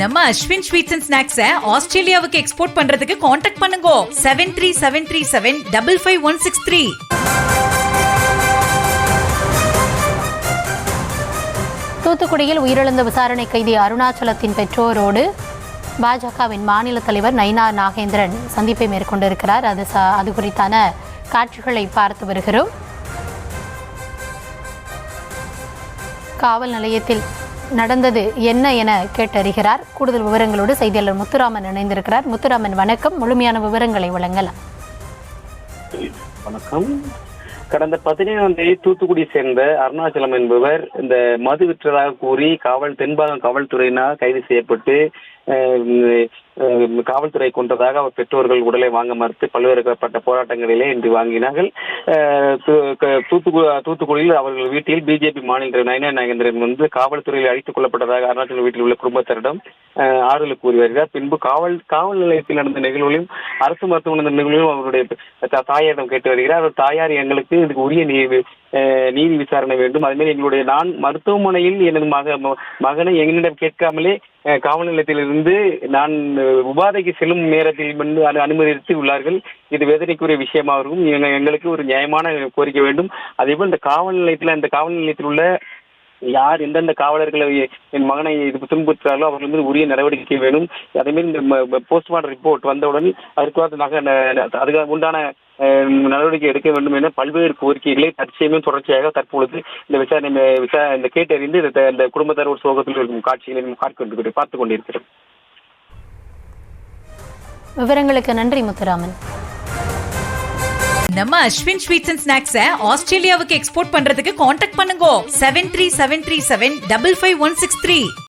நம்ம Ashwin sweets and ஸ்நாக்ஸை ஆஸ்திரேலியாவுக்கு export பண்றதுக்கு காண்டாக்ட் பண்ணுங்க 7373755163. தூத்துக்குடியில் உயிரிழந்த விசாரணை கைதி அருணாச்சலத்தின் பெற்றோரோடு பாஜகவின் மாநில தலைவர் நயினார் நாகேந்திரன் சந்திப்பை மேற்கொண்டிருக்கிறார். அது குறித்தான காட்சிகளை பார்த்து வருகிறோம். காவல் நிலையத்தில் நடந்தது என்ன என கேட்டறிகிறார். கூடுதல் விவரங்களோடு செய்தியாளர் முத்துராமன் இணைந்திருக்கிறார். முத்துராமன் வணக்கம், முழுமையான விவரங்களை வழங்கலாம். வணக்கம். கடந்த 17ஆம் தேதி தூத்துக்குடி சேர்ந்த அருணாச்சலம் என்பவர் இந்த மது விற்றதாக கூறி தென்பாகம் காவல்துறையினால் கைது செய்யப்பட்டு காவல்துறை கொண்டதாக அவர் பெற்றோர்கள் உடலை வாங்க மறுத்து பல்வேறுபட்ட போராட்டங்களிலே இன்று வாங்கினார்கள். தூத்துக்குடியில் அவர்கள் வீட்டில் பிஜேபி மாநில நயினார் நாகேந்திரன் காவல்துறையில் அழைத்துக் கொள்ளப்பட்டதாக அருணாச்சலம் வீட்டில் உள்ள குடும்பத்தினரிடம் ஆறுதல் கூறி வருகிறார். பின்பு காவல் நிலையத்தில் நடந்த நிகழ்வுகளையும் அரசு மருத்துவமனை நிகழ்வுகளையும் அவருடைய தாயாரிடம் கேட்டு வருகிறார். அவர் தாயார் எங்களுக்கு இதுக்கு உரிய நீதி விசாரணை வேண்டும், அதுமாதிரி எங்களுடைய நான் மருத்துவமனையில் எனது மகனை எங்களிடம் கேட்காமலே காவல் நிலையத்திலிருந்து நான் உபாதைக்கு செல்லும் நேரத்தில் அனுமதித்து உள்ளார்கள். இது வேதனைக்குரிய விஷயமாகவும் எங்களுக்கு ஒரு நியாயமான கோரிக்கை வேண்டும். அதேபோல் இந்த காவல் நிலையத்தில் உள்ள யார் எந்தெந்த காவலர்களை என் மகனை இது துன்புறுத்தார்களோ அவர்கள் மீது உரிய நடவடிக்கை வேணும். அதேமாதிரி இந்த போஸ்ட்மார்டம் ரிப்போர்ட் வந்தவுடன் அதுக்கு உண்டான நடவடிக்கை எடுக்க வேண்டும் என பல்வேறு கோரிக்கைகளை தற்சயமும் தொடர்ச்சியாக தற்பொழுது இந்த இந்த கேட்டறிந்து இந்த குடும்பத்தாரோடு சோகத்தில் இருக்கும் காட்சிகளை பார்த்துக் கொண்டிருக்கிறோம். விவரங்களுக்கு நன்றி முத்துராமன். நம்ம அஸ்வின் ஸ்வீட்ஸ் அண்ட் ஸ்நாக்ஸை ஆஸ்திரேலியாவுக்கு எக்ஸ்போர்ட் பண்றதுக்கு காண்டாக்ட் பண்ணுங்க 7373755163.